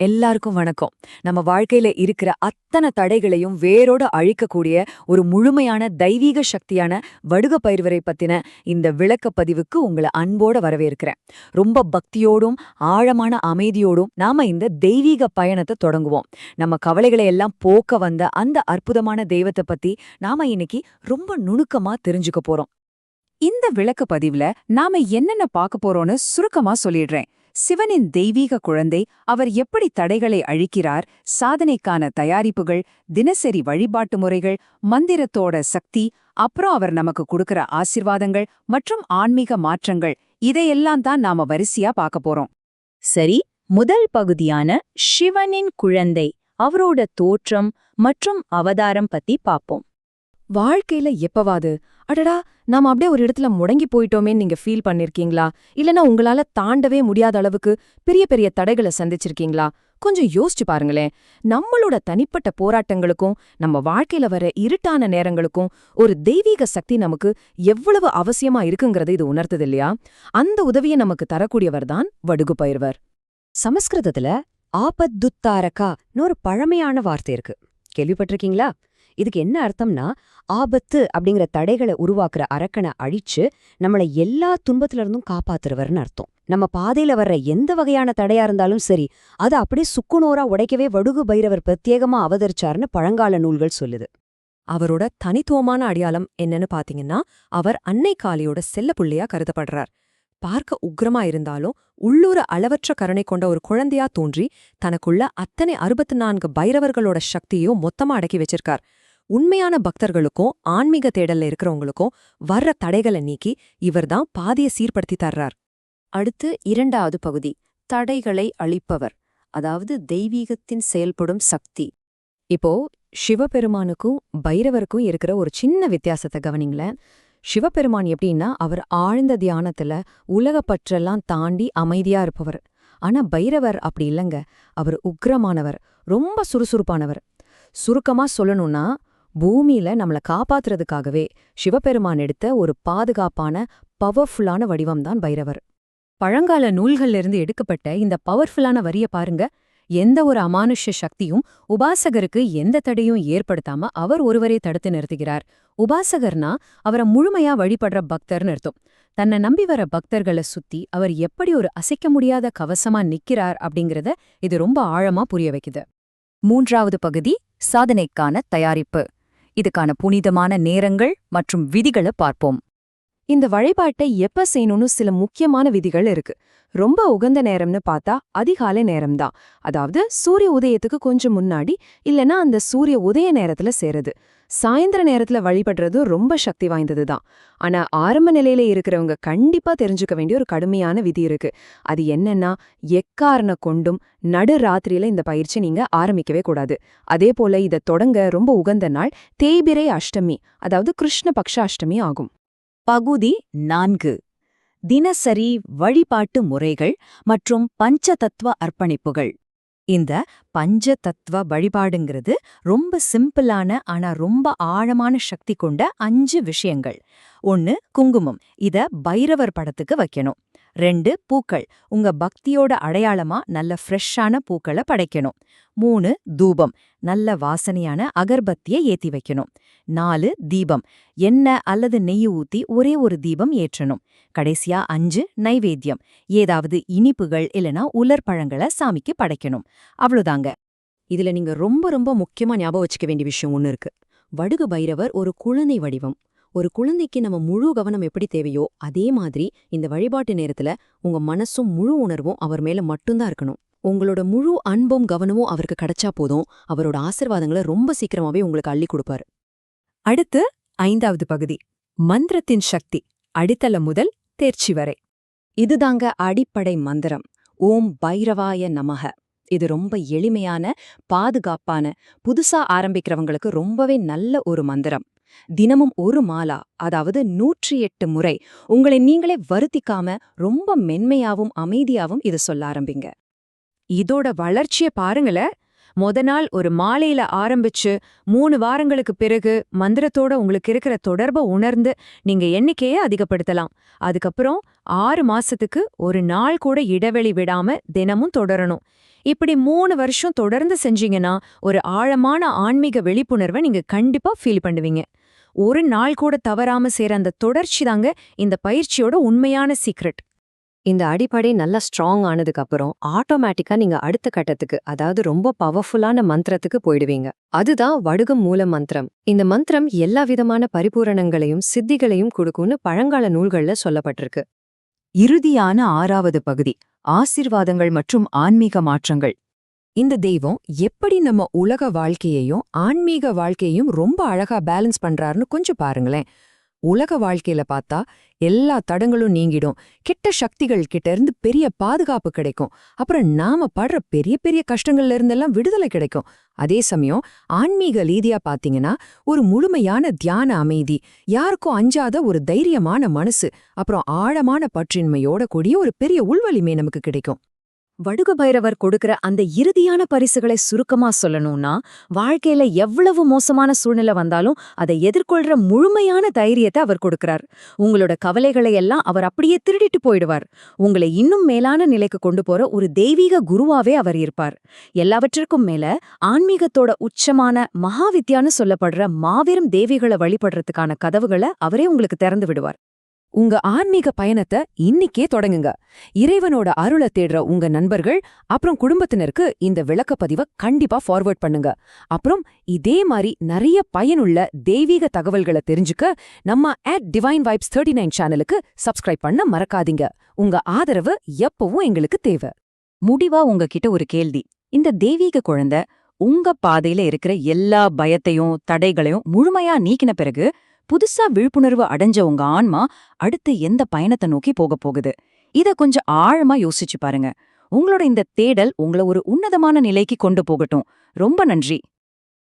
எல்லாருக்கும் வணக்கம். நம்ம வாழ்க்கையில இருக்கிற அத்தனை தடைகளையும் வேரோட அழிக்கக்கூடிய ஒரு முழுமையான தெய்வீக சக்தியான வடுக பைரவரை பத்தின இந்த விளக்கப் பதிவுக்கு உங்கள அன்போட வரவேற்கிறேன். ரொம்ப பக்தியோடும் ஆழமான அமைதியோடும் நாம இந்த தெய்வீக பயணத்தை தொடங்குவோம். நம்ம கவலைகளை எல்லாம் போக்க வந்த அந்த அற்புதமான தெய்வத்தை பத்தி நாம இன்னைக்கு ரொம்ப நுணுக்கமா தெரிஞ்சுக்க போறோம். இந்த விளக்க பதிவுல நாம என்னென்ன பார்க்க போறோம்னு சுருக்கமா சொல்லிடுறேன். சிவனின் தெய்வீக குழந்தை, அவர் எப்படி தடைகளை அழிக்கிறார், சாதனைக்கான தயாரிப்புகள், தினசரி வழிபாட்டு முறைகள், மந்திரத்தோட சக்தி, அப்புறம் அவர் நமக்கு கொடுக்கிற ஆசிர்வாதங்கள் மற்றும் ஆன்மீக மாற்றங்கள், இதையெல்லாம் தான் நாம வரிசையா பார்க்க போறோம். சரி, முதல் பகுதியான சிவனின் குழந்தை, அவரோட தோற்றம் மற்றும் அவதாரம் பத்தி பாப்போம். வாழ்க்கையில எப்பவாது அடடா நாம அப்படியே ஒரு இடத்துல முடங்கி போயிட்டோமேன்னு நீங்க ஃபீல் பண்ணிருக்கீங்களா? இல்லனா உங்களால தாண்டவே முடியாத அளவுக்கு பெரிய பெரிய தடைகளை சந்திச்சிருக்கீங்களா? கொஞ்சம் யோசிச்சு பாருங்களேன். நம்மளோட தனிப்பட்ட போராட்டங்களுக்கும் நம்ம வாழ்க்கையில வர இருட்டான நேரங்களுக்கும் ஒரு தெய்வீக சக்தி நமக்கு எவ்வளவு அவசியமா இருக்குங்கிறது இது உணர்த்தது இல்லையா? அந்த உதவியை நமக்கு தரக்கூடியவர் தான் வடுகு பைரவர். சமஸ்கிருதத்துல ஆபத்துத்தாரகான்னு ஒரு பழமையான வார்த்தை இருக்கு. கேள்விப்பட்டிருக்கீங்களா? இதுக்கு என்ன அர்த்தம்னா, ஆபத்து அப்படிங்கிற தடைகளை உருவாக்குற அரக்கனை அழிச்சு நம்மளை எல்லா துன்பத்துல இருந்தும் காப்பாத்துறவர்னு அர்த்தம். நம்ம பாதையில வர்ற எந்த வகையான தடையா இருந்தாலும் சரி, அதை அப்படியே சுக்குநூறா உடைக்கவே வடுகு பைரவர் பிரத்யேகமா அவதரிச்சாருன்னு பழங்கால நூல்கள் சொல்லுது. அவரோட தனித்துவமான அடையாளம் என்னன்னு பாத்தீங்கன்னா, அவர் அன்னை காளியோட செல்ல புள்ளையா கருதப்படுறார். பார்க்க உக்ரமா இருந்தாலும் உள்ளூர அளவற்ற கருணை கொண்ட ஒரு குழந்தையா தோன்றி தனக்குள்ள அத்தனை 64 பைரவர்களோட சக்தியையும் மொத்தமா அடக்கி வச்சிருக்கார். உண்மையான பக்தர்களுக்கும் ஆன்மீக தேடல்ல இருக்கிறவங்களுக்கும் வர்ற தடைகளை நீக்கி இவர்தான் பாதையை சீர்படுத்தி தர்றார். அடுத்து 2வது பகுதி, தடைகளை அழிப்பவர், அதாவது தெய்வீகத்தின் செயல்படும் சக்தி. இப்போ சிவபெருமானுக்கும் பைரவருக்கும் இருக்கிற ஒரு சின்ன வித்தியாசத்தை கவனிங்களேன். சிவபெருமான் எப்படின்னா, அவர் ஆழ்ந்த தியானத்துல உலகப்பற்றெல்லாம் தாண்டி அமைதியா இருப்பவர். ஆனா பைரவர் அப்படி இல்லைங்க. அவர் உக்ரமானவர், ரொம்ப சுறுசுறுப்பானவர். சுருக்கமா சொல்லணும்னா, பூமியில நம்மள காப்பாத்துறதுக்காகவே சிவபெருமான் எடுத்த ஒரு பாதுகாப்பான பவர்ஃபுல்லான வடிவம்தான் பைரவர். பழங்கால நூல்கள்ல இருந்து எடுக்கப்பட்ட இந்த பவர்ஃபுல்லான வரிய பாருங்க. எந்த ஒரு அமானுஷ்ய சக்தியும் உபாசகருக்கு எந்த தடையும் ஏற்படுத்தாம அவர் ஒருவரே தடுத்து நிறுத்துகிறார். உபாசகர்னா அவரை முழுமையா வழிபடுற பக்தர்னு அர்த்தம். தன்னை நம்பி வர பக்தர்களை சுத்தி அவர் எப்படி ஒரு அசைக்க முடியாத கவசமா நிக்கிறார் அப்படிங்கறத இது ரொம்ப ஆழமா புரிய வைக்குது. 3வது பகுதி, சாதனைக்கான தயாரிப்பு. இதுக்கான புனிதமான நேரங்கள் மற்றும் விதிகளை பார்ப்போம். இந்த வழிபாட்டை எப்ப செய்யணும்னு சில முக்கியமான விதிகள் இருக்கு. ரொம்ப உகந்த நேரம்னு பார்த்தா அதிகாலை நேரம்தான். அதாவது சூரிய உதயத்துக்கு கொஞ்சம் முன்னாடி, இல்லனா அந்த சூரிய உதய நேரத்துல சேருது. சாயந்தர நேரத்துல வழிபடுறது ரொம்ப சக்தி வாய்ந்ததுதான். ஆனா ஆரம்ப நிலையில இருக்கிறவங்க கண்டிப்பா தெரிஞ்சுக்க வேண்டிய ஒரு கடுமையான விதி இருக்கு. அது என்னன்னா, எக்காரண கொண்டும் நடு ராத்திரியில இந்த பயிற்சி நீங்க ஆரம்பிக்கவே கூடாது. அதே போல இதை தொடங்க ரொம்ப உகந்த நாள் தேய்பிரை அஷ்டமி, அதாவது கிருஷ்ண பக்ஷ அஷ்டமி ஆகும். பகுதி 4, தினசரி வழிபாட்டு முறைகள் மற்றும் பஞ்சதத்துவ அர்ப்பணிப்புகள். இந்த பஞ்சதத்துவ வழிபாடுங்கிறது ரொம்ப சிம்பிளான ஆனா ரொம்ப ஆழமான சக்தி கொண்ட 5 விஷயங்கள். 1, குங்குமம். இத பைரவர் படத்துக்கு வைக்கணும். 2, பூக்கள். உங்க பக்தியோட அடையாளமா நல்ல ஃப்ரெஷ்ஷான பூக்களை படைக்கணும். 3, தூபம். நல்ல வாசனையான அகர்பத்தியை ஏத்தி வைக்கணும். 4, தீபம். எண்ணெய் அல்லது நெய் ஊத்தி ஒரே ஒரு தீபம் ஏற்றணும். கடைசியா 5, நைவேத்தியம். ஏதாவது இனிப்புகள் இல்லனா உலர் பழங்களை சாமிக்கு படைக்கணும். அவ்வளவுதாங்க. இதுல நீங்க ரொம்ப ரொம்ப முக்கியமா ஞாபகம் வச்சுக்க வேண்டிய விஷயம் ஒண்ணு இருக்கு. வடுகு பைரவர் ஒரு குழந்தை வடிவம். ஒரு குழந்தைக்கு நம்ம முழு கவனம் எப்படி தேவையோ அதே மாதிரி இந்த வழிபாட்டு நேரத்துல உங்க மனசும் முழு உணர்வும் அவர் மேல மட்டும்தான் இருக்கணும். உங்களோட முழு அன்பும் கவனமும் அவருக்கு கிடைச்சா போதும், அவரோட ஆசிர்வாதங்களை ரொம்ப சீக்கிரமாவே உங்களுக்கு அள்ளி கொடுப்பாரு. அடுத்து 5வது பகுதி, மந்திரத்தின் சக்தி, அடித்தளம் முதல் தேர்ச்சி வரை. இதுதாங்க அடிப்படை மந்திரம். ஓம் பைரவாய நமக. இது ரொம்ப எளிமையான, பாதுகாப்பான, புதுசா ஆரம்பிக்கிறவங்களுக்கு ரொம்பவே நல்ல ஒரு மந்திரம். தினமும் ஒரு மாலா, அதாவது 108 முறை உங்களை நீங்களே வருத்திக்காம ரொம்ப மென்மையாவும் அமைதியாவும் இதை சொல்ல ஆரம்பிங்க. இதோட வளர்ச்சிய பாருங்கள. நாள் ஒரு மாலையில ஆரம்பிச்சு 3 வாரங்களுக்கு பிறகு மந்திரத்தோட உங்களுக்கு இருக்கிற தொடர்பை உணர்ந்து நீங்க எண்ணிக்கையை அதிகப்படுத்தலாம். அதுக்கப்புறம் 6 மாசத்துக்கு ஒரு நாள் கூட இடைவெளி விடாம தினமும் தொடரணும். இப்படி 3 வருஷம் தொடர்ந்து செஞ்சீங்கன்னா ஒரு ஆழமான ஆன்மீக விழிப்புணர்வை நீங்க கண்டிப்பா ஃபீல் பண்ணுவீங்க. ஒரு நாள் கூட தவறாம செய்ற அந்த தொடர்ச்சி தாங்க இந்த பயிற்சியோட உண்மையான சீக்ரெட். இந்த அடிப்படை நல்லா ஸ்ட்ராங் ஆனதுக்கு அப்புறம் ஆட்டோமேட்டிக்கா நீங்க அடுத்த கட்டத்துக்கு, அதாவது ரொம்ப பவர்ஃபுல்லான மந்திரத்துக்கு போயிடுவீங்க. அதுதான் வடுகம் மூல மந்திரம். இந்த மந்திரம் எல்லா விதமான பரிபூரணங்களையும் சித்திகளையும் கொடுக்கும்னு பழங்கால நூல்கள்ல சொல்லப்பட்டிருக்கு. இறுதியான 6வது பகுதி, ஆசீர்வாதங்கள் மற்றும் ஆன்மீக மாற்றங்கள். இந்த தெய்வம் எப்படி நம்ம உலக வாழ்க்கையையும் ஆன்மீக வாழ்க்கையையும் ரொம்ப அழகா பேலன்ஸ் பண்றாருன்னு கொஞ்சம் பாருங்களேன். உலக வாழ்க்கையில பார்த்தா எல்லா தடங்களும் நீங்கிடும், கெட்ட சக்திகள் கிட்ட இருந்து பெரிய பாதுகாப்பு கிடைக்கும், அப்புறம் நாம படுற பெரிய பெரிய கஷ்டங்கள்ல இருந்தெல்லாம் விடுதலை கிடைக்கும். அதே சமயம் ஆன்மீக ரீதியா பாத்தீங்கன்னா ஒரு முழுமையான தியான அமைதி, யாருக்கும் அஞ்சாத ஒரு தைரியமான மனசு, அப்புறம் ஆழமான பற்றின்மையோட கூடிய ஒரு பெரிய உள்வலிமை நமக்கு கிடைக்கும். வடுக பைரவர் கொடுக்கிற அந்த இறுதியான பரிசுகளை சுருக்கமா சொல்லணும்னா, வாழ்க்கையில எவ்வளவு மோசமான சூழ்நிலை வந்தாலும் அதை எதிர்கொள்ற முழுமையான தைரியத்தை அவர் கொடுக்கிறார். உங்களோட கவலைகளை எல்லாம் அவர் அப்படியே திருடிட்டு போயிடுவார். உங்களை இன்னும் மேலான நிலைக்கு கொண்டு போற ஒரு தெய்வீக குருவாவே அவர் இருப்பார். எல்லாவற்றிற்கும் மேல ஆன்மீகத்தோட உச்சமான மகாவித்யான்னு சொல்லப்படுற மாபெரும் தேவிகளை வழிபடுறதுக்கான கதவுகளை அவரே உங்களுக்கு திறந்து விடுவார். உங்க ஆன்மீக பயணத்தை இன்னிக்கே தொடங்குங்க. இறைவனோட அருளை தேடுற உங்க நண்பர்கள் அப்புறம் குடும்பத்தினருக்கு இந்த விளக்கப்பதிவை கண்டிப்பா ஃபார்வர்ட் பண்ணுங்க. அப்புறம் இதே மாதிரி நிறைய பயனுள்ள தெய்வீக தகவல்களை தெரிஞ்சுக்க நம்ம @divineVibes39 சேனலுக்கு சப்ஸ்கிரைப் பண்ண மறக்காதீங்க. உங்க ஆதரவு எப்பவும் எங்களுக்கு தேவை. முடிவா உங்ககிட்ட ஒரு கேள்வி. இந்த தெய்வீக குழந்தை உங்க பாதையில இருக்கிற எல்லா பயத்தையும் தடைகளையும் முழுமையா நீக்கின பிறகு புதுசா விழிப்புணர்வு அடைஞ்ச உங்க ஆன்மா அடுத்து எந்த பயணத்தை நோக்கி போக போகுது? இத கொஞ்சம் ஆழமா யோசிச்சு பாருங்க. உங்களோட இந்த தேடல் உங்களை ஒரு உன்னதமான நிலைக்கு கொண்டு போகட்டும். ரொம்ப நன்றி.